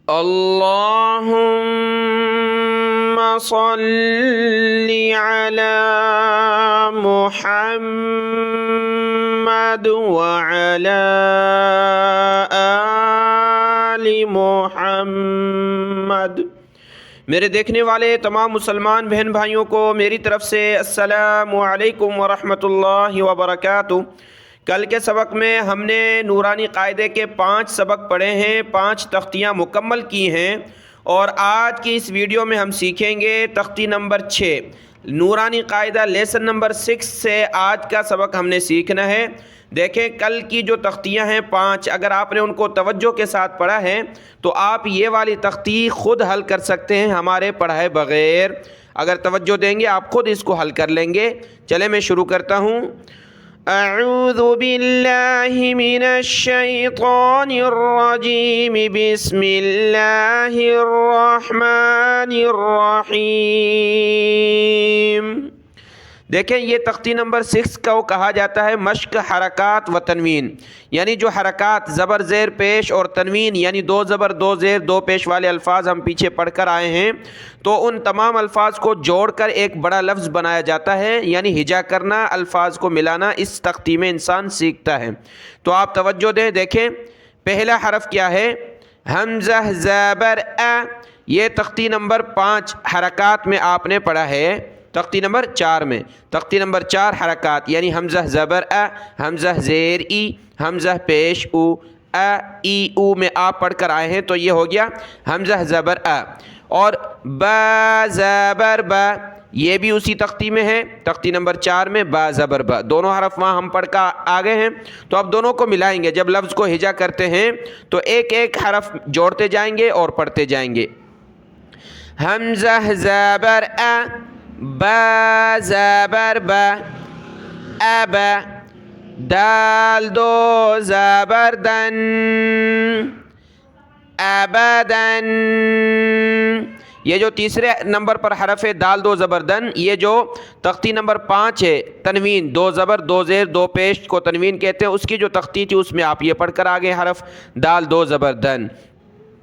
اللهم صل على محمد وعلى آل محمد۔ میرے دیکھنے والے تمام مسلمان بہن بھائیوں کو میری طرف سے السلام علیکم ورحمۃ اللہ وبرکاتہ۔ کل کے سبق میں ہم نے نورانی قاعدے کے 5 سبق پڑھے ہیں، 5 تختیاں مکمل کی ہیں، اور آج کی اس ویڈیو میں ہم سیکھیں گے تختی نمبر 6 نورانی قاعدہ لیسن نمبر 6 سے آج کا سبق ہم نے سیکھنا ہے۔ دیکھیں کل کی جو تختیاں ہیں 5، اگر آپ نے ان کو توجہ کے ساتھ پڑھا ہے تو آپ یہ والی تختی خود حل کر سکتے ہیں ہمارے پڑھائے بغیر۔ اگر توجہ دیں گے آپ خود اس کو حل کر لیں گے۔ چلیں میں شروع کرتا ہوں۔ اعوذ باللہ من الشیطان الرجیم، بسم اللہ الرحمن الرحیم۔ دیکھیں یہ تختی نمبر 6 کو کہا جاتا ہے مشق حرکات و تنوین، یعنی جو حرکات زبر زیر پیش اور تنوین یعنی 2 زبر 2 زیر 2 پیش والے الفاظ ہم پیچھے پڑھ کر آئے ہیں، تو ان تمام الفاظ کو جوڑ کر ایک بڑا لفظ بنایا جاتا ہے، یعنی ہجا کرنا، الفاظ کو ملانا اس تختی میں انسان سیکھتا ہے۔ تو آپ توجہ دیں، دیکھیں پہلا حرف کیا ہے؟ حمزہ زبر ا۔ یہ تختی نمبر 5 حرکات میں آپ نے پڑھا ہے، تختی نمبر 4 میں، تختی نمبر 4 حرکات یعنی حمزہ زبر ا، حمزہ زیر ای، حمزہ پیش او، ای او میں آپ پڑھ کر آئے ہیں، تو یہ ہو گیا حمزہ زبر ا۔ اور با زبر با، یہ بھی اسی تختی میں ہے، تختی نمبر 4 میں با زبر با، دونوں حرف وہاں ہم پڑھ کر آگے ہیں۔ تو اب دونوں کو ملائیں گے، جب لفظ کو ہجا کرتے ہیں تو ایک ایک حرف جوڑتے جائیں گے اور پڑھتے جائیں گے۔ حمزہ زبر ا، با زبر با، ابا، دال دو زبر دن، ابدن۔ یہ جو تیسرے نمبر پر حرف ہے دال دو زبر دن، یہ جو تختی نمبر 5 ہے تنوین 2 زبر 2 زیر 2 پیش کو تنوین کہتے ہیں، اس کی جو تختی تھی اس میں آپ یہ پڑھ کر آگے حرف دال 2 زبر دن۔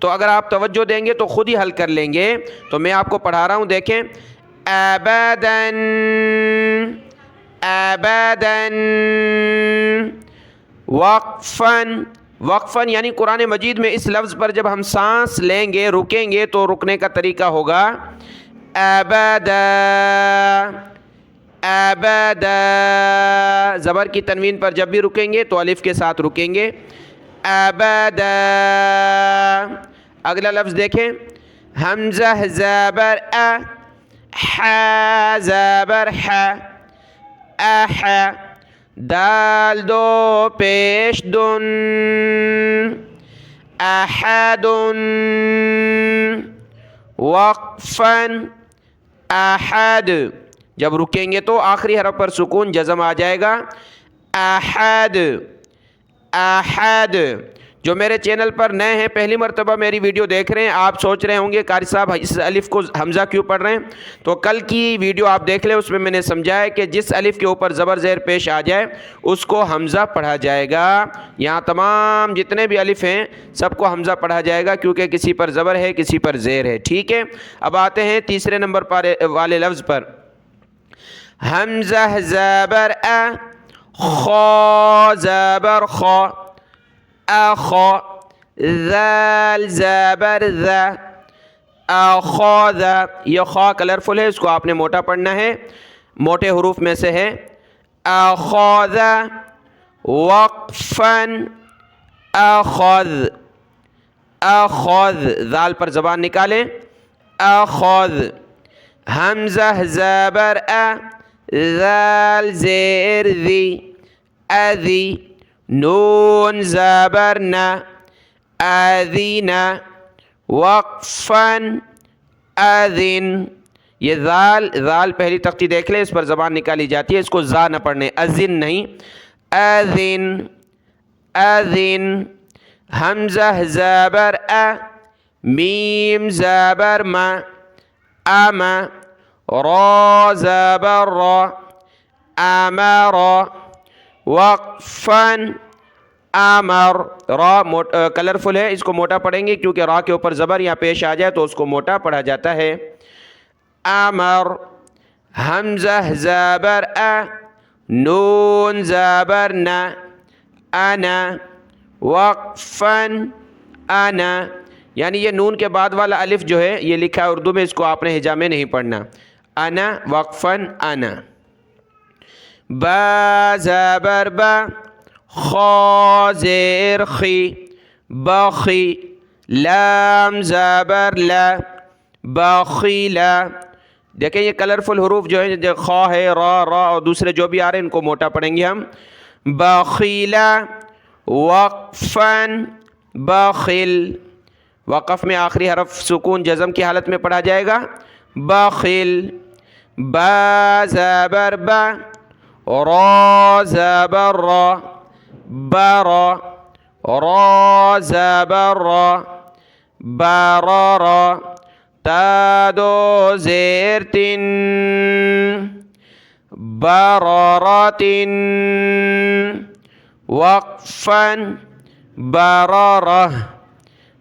تو اگر آپ توجہ دیں گے تو خود ہی حل کر لیں گے، تو میں آپ کو پڑھا رہا ہوں، دیکھیں ابدن، ابدن، وقفاً، وقفاً یعنی قرآن مجید میں اس لفظ پر جب ہم سانس لیں گے رکیں گے تو رکنے کا طریقہ ہوگا ابدا، ابدا۔ زبر کی تنوین پر جب بھی رکیں گے تو الف کے ساتھ رکیں گے، ابدا۔ اگلا لفظ دیکھیں حمزہ زبر ا، ح زبر ح، اح، دال دو پیش دن، احدن، وقفاً، احد۔ جب رکیں گے تو آخری حرف پر سکون جزم آ جائے گا، احد، احد۔ جو میرے چینل پر نئے ہیں، پہلی مرتبہ میری ویڈیو دیکھ رہے ہیں، آپ سوچ رہے ہوں گے قاری صاحب اس الف کو حمزہ کیوں پڑھ رہے ہیں؟ تو کل کی ویڈیو آپ دیکھ لیں، اس میں نے سمجھایا کہ جس الف کے اوپر زبر زیر پیش آ جائے اس کو حمزہ پڑھا جائے گا۔ یہاں تمام جتنے بھی الف ہیں سب کو حمزہ پڑھا جائے گا، کیونکہ کسی پر زبر ہے کسی پر زیر ہے، ٹھیک ہے؟ اب آتے ہیں تیسرے نمبر والے لفظ پر۔ حمزہ زبر ا، خا زبر خا، اخا، ذال زبر ذا، اخاذ۔ یہ خا کلرفل ہے، اس کو آپ نے موٹا پڑھنا ہے، موٹے حروف میں سے ہے۔ اخاذ، وقفاً، اخذ، اخذ، ذال پر زبان نکالیں، اخذ۔ حمزہ زبر ا، ذال زیر ذی، اذی، نون زبر نا، اذینا، وقفاً، اذن۔ یہ ذال پہلی تختی دیکھ لیں، اس پر زبان نکالی جاتی ہے، اس کو زا نہ پڑھنے، اذن نہیں، اذن، اذن۔ حمزہ زبر ا، میم زبر ما، اما، را زبر را، امرا، وقفاً، آمر، را کلرفل ہے، اس کو موٹا پڑھیں گے کیونکہ را کے اوپر زبر یا پیش آ جائے تو اس کو موٹا پڑھا جاتا ہے۔ آمر، حمزہ زبر نون زبر نا، انا، وقفن انا، یعنی یہ نون کے بعد والا الف جو ہے یہ لکھا ہے اردو میں، اس کو آپ نے ہجا میں نہیں پڑھنا، انا وقفن انا۔ با زبر با، خا زیر خی، بخی، لام زبر لا، بخیلا۔ دیکھیں یہ کلرفل حروف جو ہے، جو خا ہے، را اور دوسرے جو بھی آ رہے ہیں ان کو موٹا پڑھیں گے ہم۔ بخیلا، وقفن، بخل، وقف میں آخری حرف سکون جزم کی حالت میں پڑھا جائے گا، بخل۔ با زبر با، را زبر را، برا، را زبر را، برارا۔ تا دو زیر تن، برارات، وقفن، برارہ،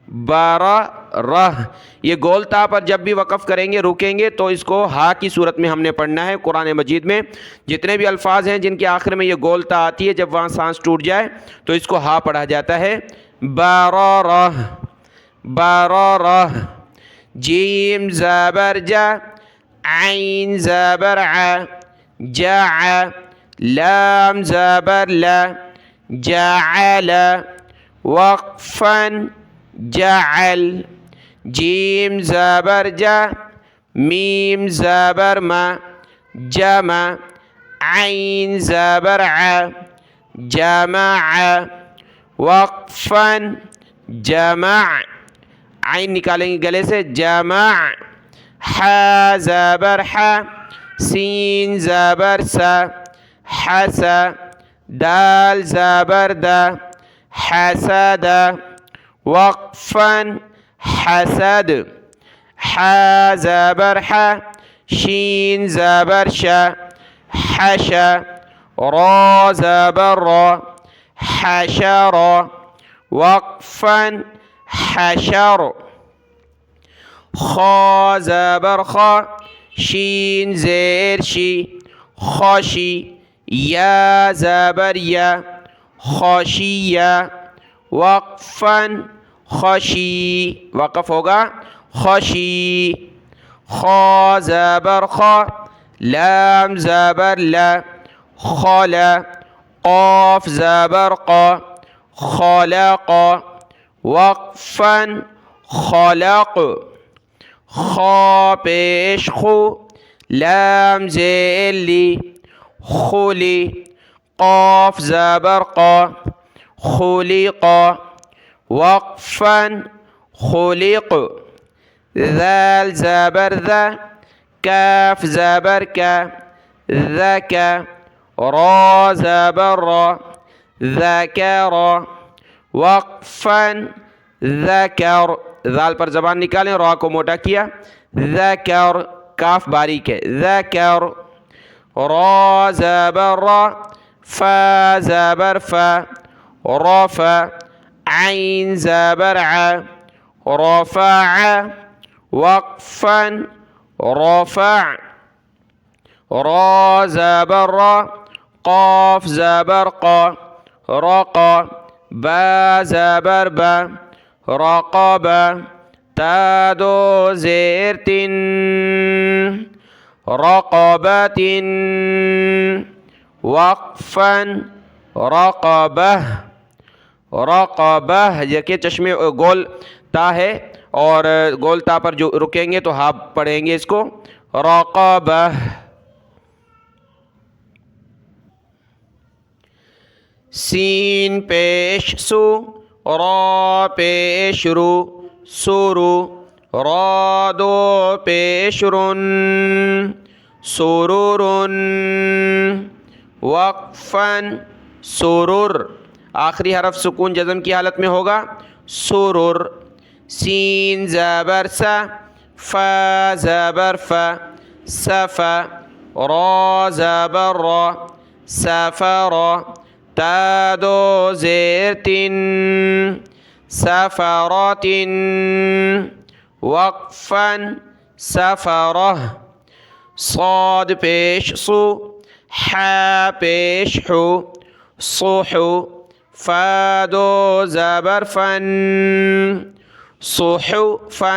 برارہ۔ یہ گول تا پر جب بھی وقف کریں گے، رکیں گے تو اس کو ہا کی صورت میں ہم نے پڑھنا ہے۔ قرآن مجید میں جتنے بھی الفاظ ہیں جن کے آخر میں یہ گول تا آتی ہے، جب وہاں سانس ٹوٹ جائے تو اس کو ہا پڑھا جاتا ہے، برارہ، برارہ۔ جیم زبر جا، عین زبر ع، جع، لام زبر لا، جعل، وقفن، جعل۔ جیم زبر جا، میم زبر ما، جمع، عین زبر ع، جمع، وقفن، جمع، عین نکالیں گے گلے سے، جمع۔ ح زبر ح، سین زبر سا، حس، دال زبر دا، حسد، وقفن، حسد۔ ح زبر ح، شین زبر شا، حش، را زبر را، حشر، وقفن، حشر۔ خا زبر خا، شین زیر شی، خوشی، یا زبر یا، خوشیہ، وقفن، خوشی، وقف ہوگا، خوشی۔ خا زبر خا، لام زبر لا، خلا، قاف زبر قا، خلق، وقفن، خلق۔ خا پیش خو، لام زیر لی، خلی، قاف زبر قا، خلق، وقفن، خلق۔ ذال زبر ذا، کاف زبر کا، ذک، را زبر را، ذکر، وقفن، ذکر۔ ذال پر زبان نکالیں، را کو موٹا کیا، ذکر، کاف باریک ہے، ذکر۔ را زبر را، فا زبر فا، رفع، عین زبر ع، رفع، وقفن، رفع۔ را زبر را، قاف زبر قا، رقا، با زبر با، رقب، تا دو زیر تن، رقبت، وقفن، رقبہ، رقبہ۔ یہ چشمے گول تا ہے اور گول تا پر جو رکیں گے تو ہاں پڑھیں گے اس کو، رقبہ۔ سین پیش سو، را پیش رو، سورو، را دو پیش رن، سرورن، وقفن، سرور، آخری حرف سکون جزم کی حالت میں ہوگا، سرور۔ سین زبر سا، فا زبر فا، صفا، را زبر را، سفر، تا دو زیر تن سفرات وقفا سفره صاد پیش صو حا پیش حو صحو فا دو زبر فن صحفا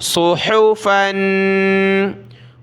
صحفا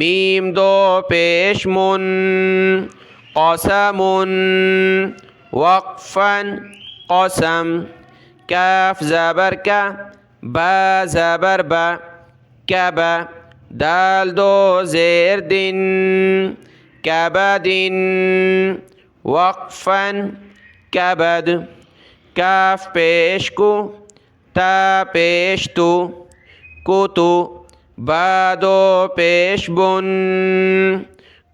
میم دو پیش من قسم وقفا قسم کاف زبر کا با زبر با کب دال دو زیر دن کبد وقفا کبد کاف پیش کو تا پیش تو کتو با دو پیش بن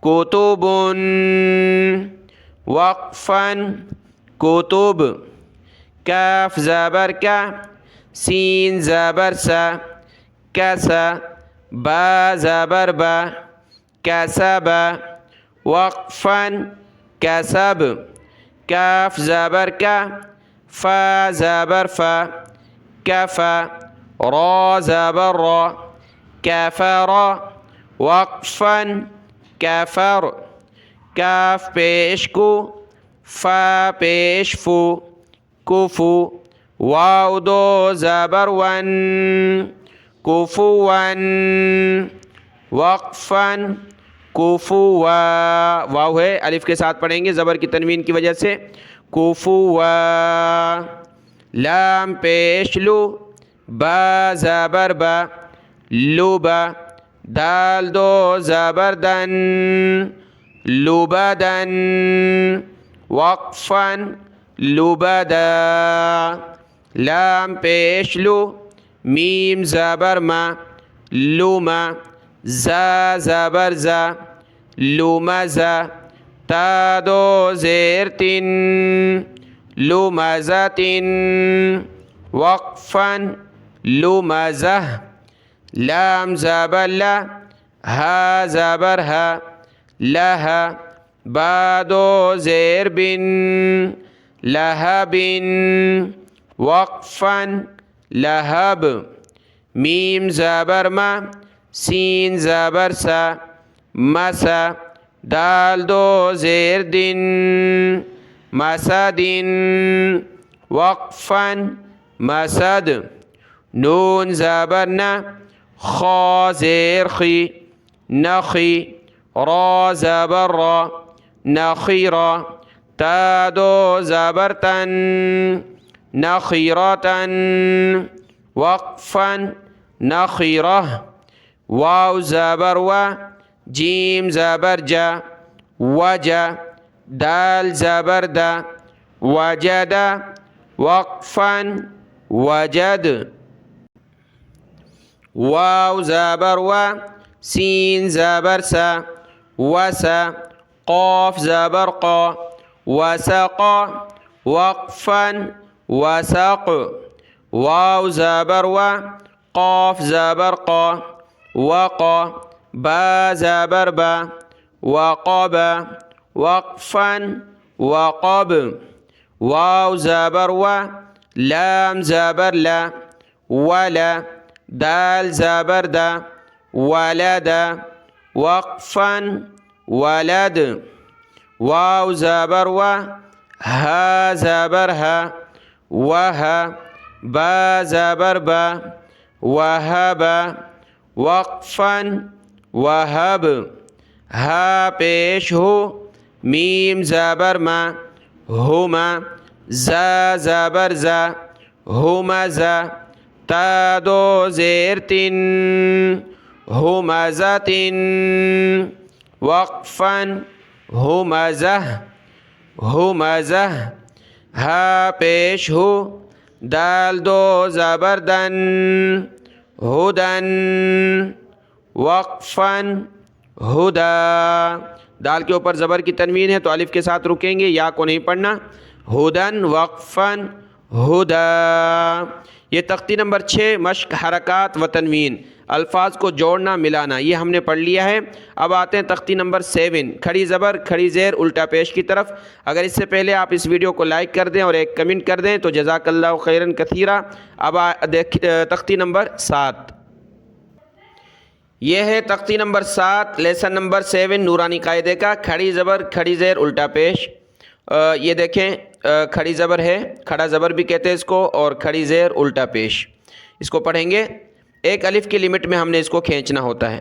کتب وقفا کتب کاف زبر کا سین زبر سا کسا با زبر با کسب وقفا کسب کاف زبر کا فا زبر فا کفا را زبر را کفر وقفا کفر کاف پیش کو فا پیش فو کفو واو دو زبر ون کفوان وقفا کفوا واو ہے الف کے ساتھ پڑھیں گے زبر کی تنوین کی وجہ سے کفوا لام پیش لو با زبر با لوبا دال دو زبر دن لوبدن وقفا لوبدا لام پیش لو میم زبر ما لوما زا زبر زا لومزا تا دو زیر تن لومزت وقفا لومزہ لام زبر لا ہا زبر ہا لہا با دو زیر بن لہب وقفا لہب میم زبر ما سین زبر سا مسا دال دو زیر دن مسدن وقفا مسد نون زبر نا خا زیر خی نخی را زبر را نخیرا تا دو زبر تن نخیرتن وقفا نخیرہ واو زبر و جیم زبر جا وجا دال زبر دا وجد وقفا وجد واو زبر و سین زبر سا وسا قاف زبر قا وسقا وقفا وسق واو زبر و قاف زبر قا وقا با زبر با وقب وقفا وقب واو زبر و لام زبر لا ولا دال زبر دا ولد وقفا ولد واو زبر و ها زبر ها وها با زبر با وهب وقفا وهب ہا پیش ہو میم زبر ما ہما زا زبر زا ہمزا تا دو زیر تن ہمزت وقفا ہمزہ ہمزہ ہا پیش ہو دال دو زبر دن ہدن وقفا ہدا دال کے اوپر زبر کی تنوین ہے تو الف کے ساتھ رکیں گے یا کو نہیں پڑھنا ہدن وقفا ہدا یہ تختی نمبر 6 مشق حرکات و تنوین الفاظ کو جوڑنا ملانا یہ ہم نے پڑھ لیا ہے. اب آتے ہیں تختی نمبر 7 کھڑی زبر کھڑی زیر الٹا پیش کی طرف. اگر اس سے پہلے آپ اس ویڈیو کو لائک کر دیں اور ایک کمنٹ کر دیں تو جزاک اللہ خیرن کثیرا. اب تختی نمبر 7 یہ ہے تختی نمبر 7 لیسن نمبر 7 نورانی قاعدے کا کھڑی زبر کھڑی زیر الٹا پیش. یہ دیکھیں کھڑی زبر ہے کھڑا زبر بھی کہتے ہیں اس کو اور کھڑی زیر الٹا پیش. اس کو پڑھیں گے ایک الف کی لمٹ میں ہم نے اس کو کھینچنا ہوتا ہے.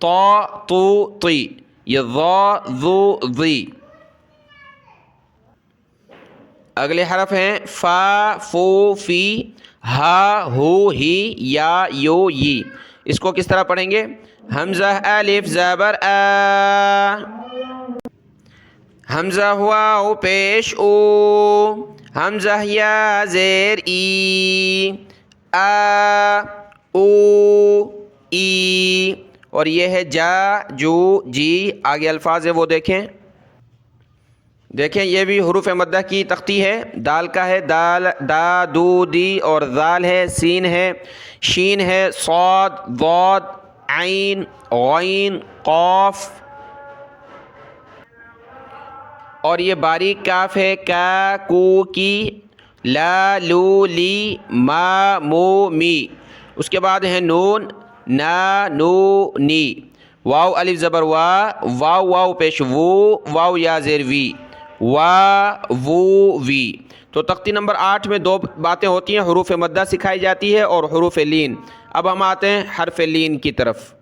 طا تو طی، یہ ضا ذو ذی۔ اگلے حرف ہیں فا فو فی، ہا ہو ہی، یا یو ی۔ اس کو کس طرح پڑھیں گے؟ حمزہ الف زبر آ، حمزہ واو پیش او، حمزہ یا زیر ای، آ او ای، اور یہ ہے جا جو جی۔ آگے الفاظ ہے وہ دیکھیں، یہ بھی حروف مدہ کی تختی ہے۔ دال کا ہے دال، دا دو دی، اور ذال ہے، سین ہے، شین ہے، صاد ضاد، عین غین قاف، اور یہ باریک کاف ہے، کا کو کی، لا لو لی، ما مو می۔ اس کے بعد ہے نون، نا نو نی، واو الف زبر وا، واو واو پیش وو، واو یا زیر وی، وا وو وی۔ تو تختی نمبر 8 میں 2 باتیں ہوتی ہیں، حروف مدہ سکھائی جاتی ہے اور حروف لین۔ اب ہم آتے ہیں حرف لین کی طرف۔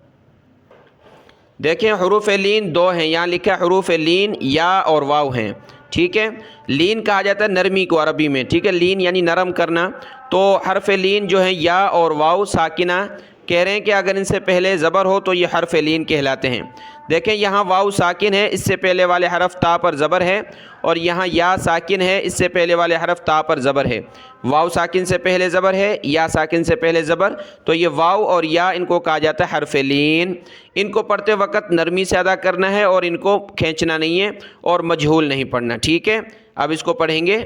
دیکھیں حروف لین 2 ہیں، یہاں لکھا ہے حروف لین یا اور واو ہیں، ٹھیک ہے۔ لین کہا جاتا ہے نرمی کو عربی میں، ٹھیک ہے، لین یعنی نرم کرنا۔ تو حرف لین جو ہے یا اور واو ساکنہ، کہہ رہے ہیں کہ اگر ان سے پہلے زبر ہو تو یہ حرف لین کہلاتے ہیں۔ دیکھیں یہاں واو ساکن ہے، اس سے پہلے والے حرف تا پر زبر ہے، اور یہاں یا ساکن ہے، اس سے پہلے والے حرف تا پر زبر ہے۔ واو ساکن سے پہلے زبر ہے، یا ساکن سے پہلے زبر، تو یہ واو اور یا ان کو کہا جاتا ہے حرف لین۔ ان کو پڑھتے وقت نرمی سے ادا کرنا ہے اور ان کو کھینچنا نہیں ہے اور مجہول نہیں پڑھنا، ٹھیک ہے۔ اب اس کو پڑھیں گے،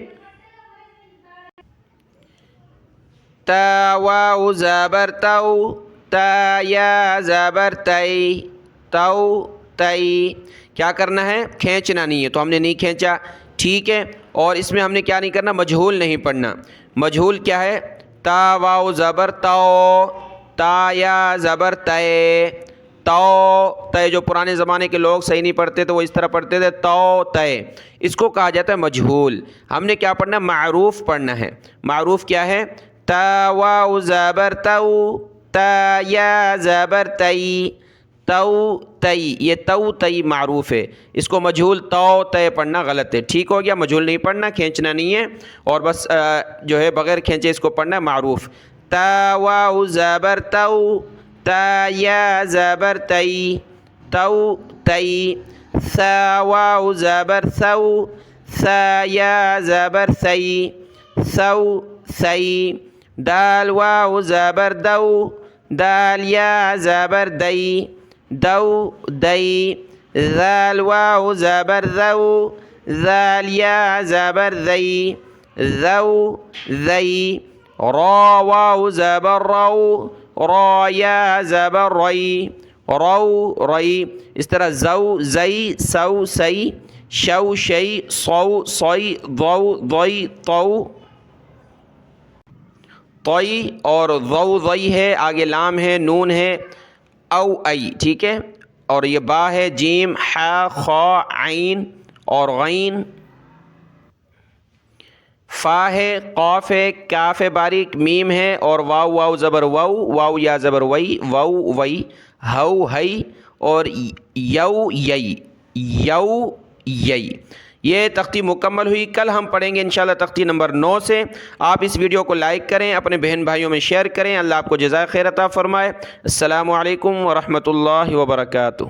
تا واو زبر تو، تا یا زبر تی، تو تی۔ کیا کرنا ہے؟ کھینچنا نہیں ہے، تو ہم نے نہیں کھینچا، ٹھیک ہے۔ اور اس میں ہم نے کیا نہیں کرنا؟ مجہول نہیں پڑھنا۔ مجہول کیا ہے؟ تا واو زبر تو، تا یا زبر تے، تو تے۔ جو پرانے زمانے کے لوگ صحیح نہیں پڑھتے تو وہ اس طرح پڑھتے تھے تو تے، اس کو کہا جاتا ہے مجہول۔ ہم نے کیا پڑھنا ہے؟ معروف پڑھنا ہے۔ معروف کیا ہے؟ تا واو زبر تو، تا یا زبر تی، تو تی۔ یہ تو تی معروف ہے، اس کو مجہول تو تے پڑھنا غلط ہے، ٹھیک ہو گیا۔ مجہول نہیں پڑھنا، کھینچنا نہیں ہے، اور بس جو ہے بغیر کھینچے اس کو پڑھنا ہے معروف۔ تا واو زبر تو، تا یا زبر تی، تو تی۔ ثا واو زبر ثو، ثا یا زبر ثی، ثو ثی۔ دال واو زبر دو، دال یا زبر دی، دو دی۔ ذال واو زبر ذو، ذال یا زبر ذی، ذو ذی۔ را واو زبر رو، را یا زبر ری، رو ری۔ اس طرح زو زی، سو سی، شو شی، صو صی، ضو ضی، طو طی، اور ضو ضی ہے، آگے لام ہے، نون ہے، او ای، ٹھیک ہے۔ اور یہ با ہے، جیم حا خا عین اور غین، فا ہے، قاف ہے، کاف ہے باریک، میم ہے، اور واو واو زبر واو، واو یا زبر وئی، واو وئی، ہو ہئی، اور یو یئی، یو یئی۔ یہ تختی مکمل ہوئی۔ کل ہم پڑھیں گے انشاءاللہ تختی نمبر 9 سے۔ آپ اس ویڈیو کو لائک کریں، اپنے بہن بھائیوں میں شیئر کریں۔ اللہ آپ کو جزائے خیر عطا فرمائے۔ السلام علیکم ورحمۃ اللہ وبرکاتہ۔